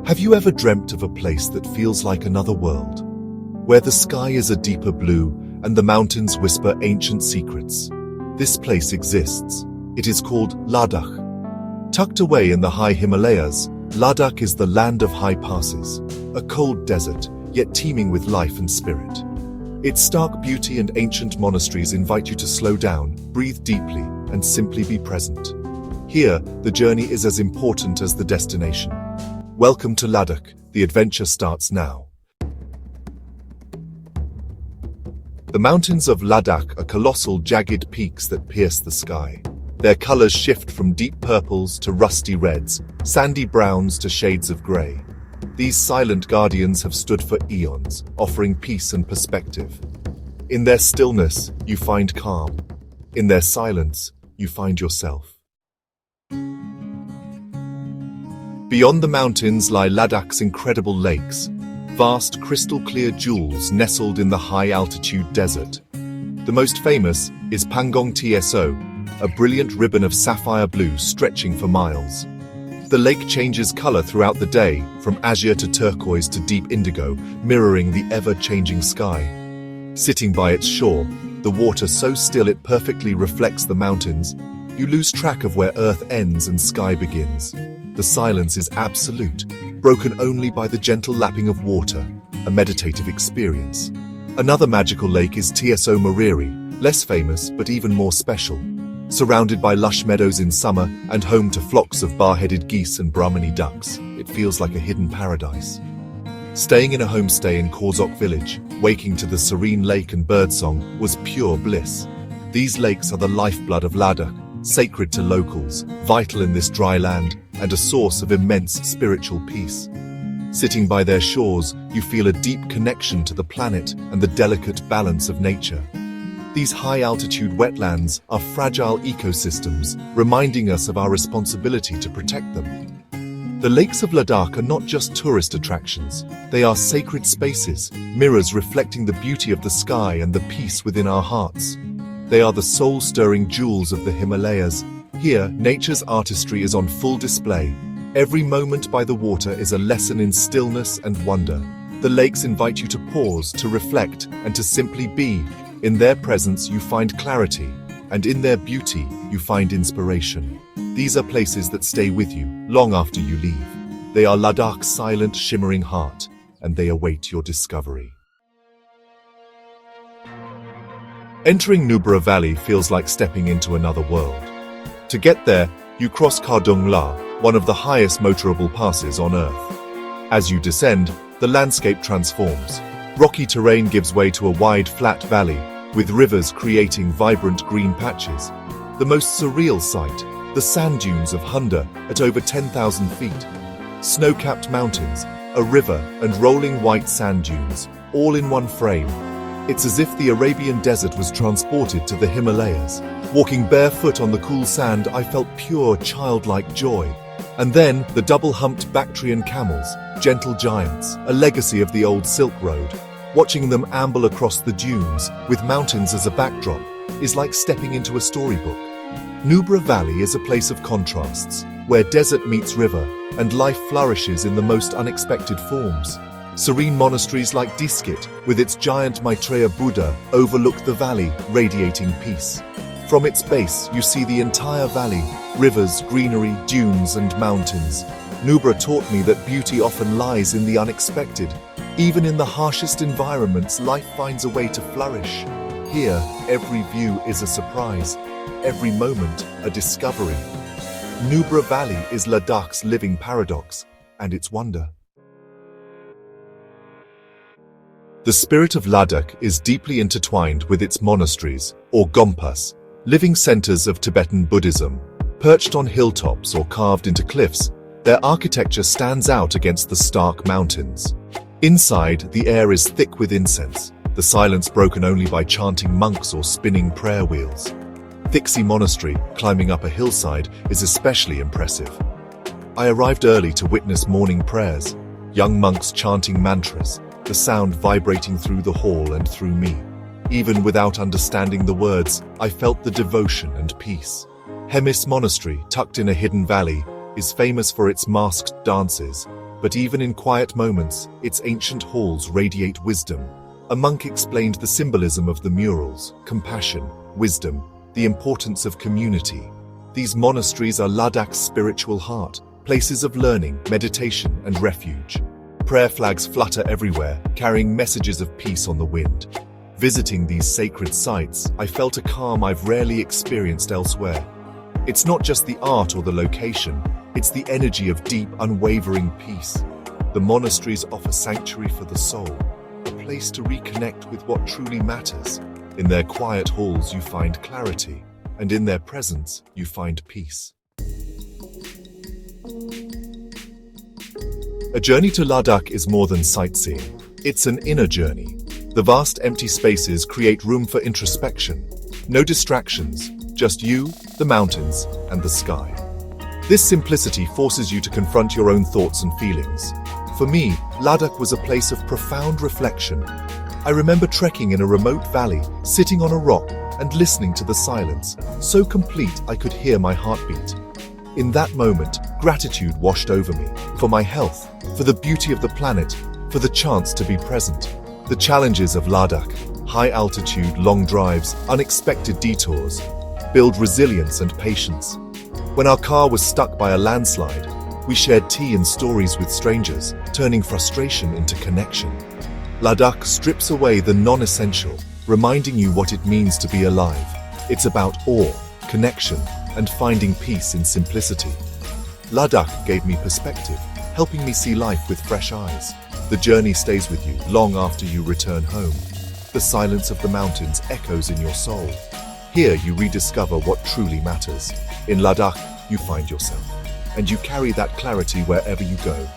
Have you ever dreamt of a place that feels like another world, where the sky is a deeper blue and the mountains whisper ancient secrets? This place exists. It is called Ladakh. Tucked away in the high Himalayas, Ladakh is the land of high passes, a cold desert, yet teeming with life and spirit. Its stark beauty and ancient monasteries invite you to slow down, breathe deeply, and simply be present. Here, the journey is as important as the destination. Welcome to Ladakh. The adventure starts now. The mountains of Ladakh are colossal, jagged peaks that pierce the sky. Their colors shift from deep purples to rusty reds, sandy browns to shades of gray. These silent guardians have stood for eons, offering peace and perspective. In their stillness, you find calm. In their silence, you find yourself. Beyond the mountains lie Ladakh's incredible lakes, vast crystal-clear jewels nestled in the high-altitude desert. The most famous is Pangong Tso, a brilliant ribbon of sapphire blue stretching for miles. The lake changes color throughout the day, from azure to turquoise to deep indigo, mirroring the ever-changing sky. Sitting by its shore, the water so still it perfectly reflects the mountains, you lose track of where earth ends and sky begins. The silence is absolute, broken only by the gentle lapping of water, a meditative experience. Another magical lake is Tso Mariri, less famous but even more special. Surrounded by lush meadows in summer and home to flocks of bar-headed geese and Brahmani ducks, it feels like a hidden paradise. Staying in a homestay in Korzok village, waking to the serene lake and birdsong, was pure bliss. These lakes are the lifeblood of Ladakh, sacred to locals, vital in this dry land, and a source of immense spiritual peace. Sitting by their shores, you feel a deep connection to the planet and the delicate balance of nature. These high-altitude wetlands are fragile ecosystems, reminding us of our responsibility to protect them. The lakes of Ladakh are not just tourist attractions, they are sacred spaces, mirrors reflecting the beauty of the sky and the peace within our hearts. They are the soul-stirring jewels of the Himalayas. Here, nature's artistry is on full display. Every moment by the water is a lesson in stillness and wonder. The lakes invite you to pause, to reflect, and to simply be. In their presence you find clarity, and in their beauty you find inspiration. These are places that stay with you long after you leave. They are Ladakh's silent, shimmering heart, and they await your discovery. Entering Nubra Valley feels like stepping into another world. To get there, you cross Kardung La, one of the highest motorable passes on Earth. As you descend, the landscape transforms. Rocky terrain gives way to a wide, flat valley, with rivers creating vibrant green patches. The most surreal sight, the sand dunes of Hunda at over 10,000 feet. Snow-capped mountains, a river, and rolling white sand dunes, all in one frame. It's as if the Arabian desert was transported to the Himalayas. Walking barefoot on the cool sand, I felt pure, childlike joy. And then, the double-humped Bactrian camels, gentle giants, a legacy of the old Silk Road. Watching them amble across the dunes, with mountains as a backdrop, is like stepping into a storybook. Nubra Valley is a place of contrasts, where desert meets river, and life flourishes in the most unexpected forms. Serene monasteries like Diskit, with its giant Maitreya Buddha, overlook the valley, radiating peace. From its base, you see the entire valley, rivers, greenery, dunes, and mountains. Nubra taught me that beauty often lies in the unexpected. Even in the harshest environments, life finds a way to flourish. Here, every view is a surprise, every moment a discovery. Nubra Valley is Ladakh's living paradox, and its wonder. The spirit of Ladakh is deeply intertwined with its monasteries, or gompas, living centers of Tibetan Buddhism. Perched on hilltops or carved into cliffs, their architecture stands out against the stark mountains. Inside, the air is thick with incense, the silence broken only by chanting monks or spinning prayer wheels. Thixi Monastery, climbing up a hillside, is especially impressive. I arrived early to witness morning prayers, young monks chanting mantras, the sound vibrating through the hall and through me. Even without understanding the words, I felt the devotion and peace. Hemis Monastery, tucked in a hidden valley, is famous for its masked dances, But even in quiet moments, its ancient halls radiate wisdom. A monk explained the symbolism of the murals: compassion, wisdom, the importance of community. These monasteries are Ladakh's spiritual heart, places of learning, meditation, and refuge. Prayer flags flutter everywhere, carrying messages of peace on the wind. Visiting these sacred sites, I felt a calm I've rarely experienced elsewhere. It's not just the art or the location, it's the energy of deep, unwavering peace. The monasteries offer sanctuary for the soul, a place to reconnect with what truly matters. In their quiet halls you find clarity, and in their presence you find peace. A journey to Ladakh is more than sightseeing. It's an inner journey. The vast empty spaces create room for introspection. No distractions, just you, the mountains, and the sky. This simplicity forces you to confront your own thoughts and feelings. For me, Ladakh was a place of profound reflection. I remember trekking in a remote valley, sitting on a rock and listening to the silence, so complete I could hear my heartbeat. In that moment, gratitude washed over me, for my health, for the beauty of the planet, for the chance to be present. The challenges of Ladakh, high altitude, long drives, unexpected detours, build resilience and patience. When our car was stuck by a landslide, we shared tea and stories with strangers, turning frustration into connection. Ladakh strips away the non-essential, reminding you what it means to be alive. It's about awe, connection, and finding peace in simplicity. Ladakh gave me perspective, helping me see life with fresh eyes. The journey stays with you long after you return home. The silence of the mountains echoes in your soul. Here you rediscover what truly matters. In Ladakh, you find yourself, and you carry that clarity wherever you go.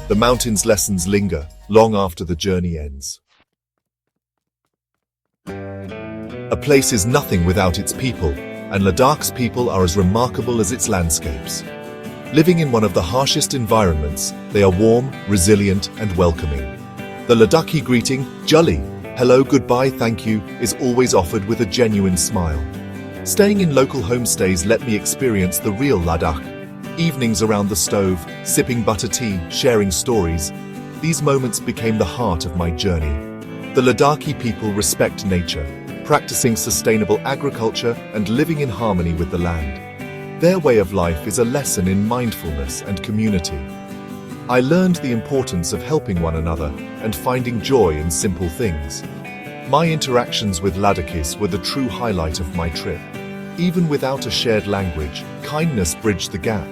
The mountains' lessons linger long after the journey ends. A place is nothing without its people, and Ladakh's people are as remarkable as its landscapes. Living in one of the harshest environments, they are warm, resilient, and welcoming. The Ladakhi greeting, Julli, hello, goodbye, thank you, is always offered with a genuine smile. Staying in local homestays let me experience the real Ladakh. Evenings around the stove, sipping butter tea, sharing stories. These moments became the heart of my journey. The Ladakhi people respect nature, practicing sustainable agriculture and living in harmony with the land. Their way of life is a lesson in mindfulness and community. I learned the importance of helping one another and finding joy in simple things. My interactions with Ladakhis were the true highlight of my trip. Even without a shared language, kindness bridged the gap.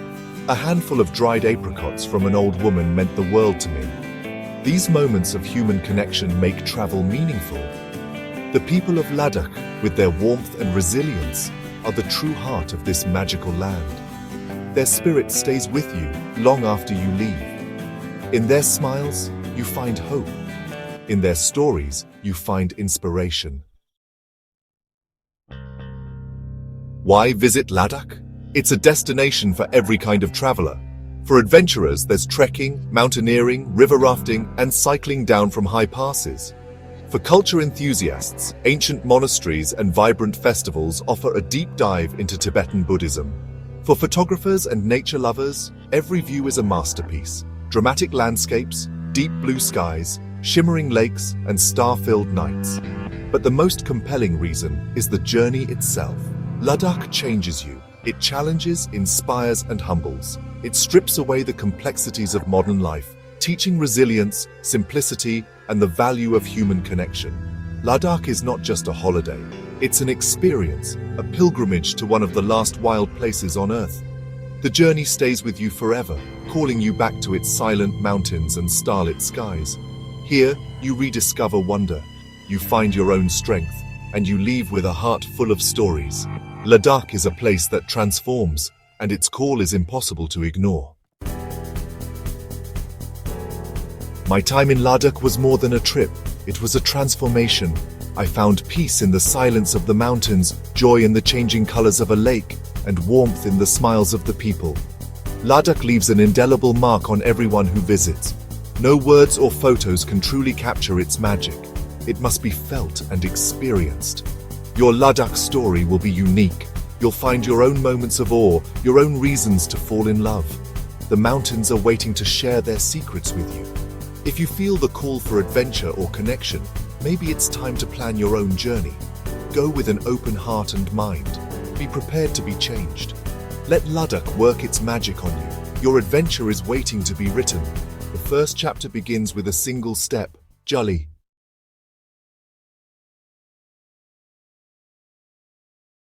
A handful of dried apricots from an old woman meant the world to me. These moments of human connection make travel meaningful. The people of Ladakh, with their warmth and resilience, are the true heart of this magical land. Their spirit stays with you long after you leave. In their smiles, you find hope. In their stories, you find inspiration. Why visit Ladakh? It's a destination for every kind of traveler. For adventurers, there's trekking, mountaineering, river rafting, and cycling down from high passes. For culture enthusiasts, ancient monasteries and vibrant festivals offer a deep dive into Tibetan Buddhism. For photographers and nature lovers, every view is a masterpiece. Dramatic landscapes, deep blue skies, shimmering lakes, and star-filled nights. But the most compelling reason is the journey itself. Ladakh changes you. It challenges, inspires, and humbles. It strips away the complexities of modern life, teaching resilience, simplicity, and the value of human connection. Ladakh is not just a holiday. It's an experience, a pilgrimage to one of the last wild places on Earth. The journey stays with you forever, calling you back to its silent mountains and starlit skies. Here, you rediscover wonder, you find your own strength, and you leave with a heart full of stories. Ladakh is a place that transforms, and its call is impossible to ignore. My time in Ladakh was more than a trip. It was a transformation. I found peace in the silence of the mountains, joy in the changing colors of a lake, and warmth in the smiles of the people. Ladakh leaves an indelible mark on everyone who visits. No words or photos can truly capture its magic. It must be felt and experienced. Your Ladakh story will be unique. You'll find your own moments of awe, your own reasons to fall in love. The mountains are waiting to share their secrets with you. If you feel the call for adventure or connection, maybe it's time to plan your own journey. Go with an open heart and mind. Be prepared to be changed. Let Ladakh work its magic on you. Your adventure is waiting to be written. The first chapter begins with a single step, Jolly.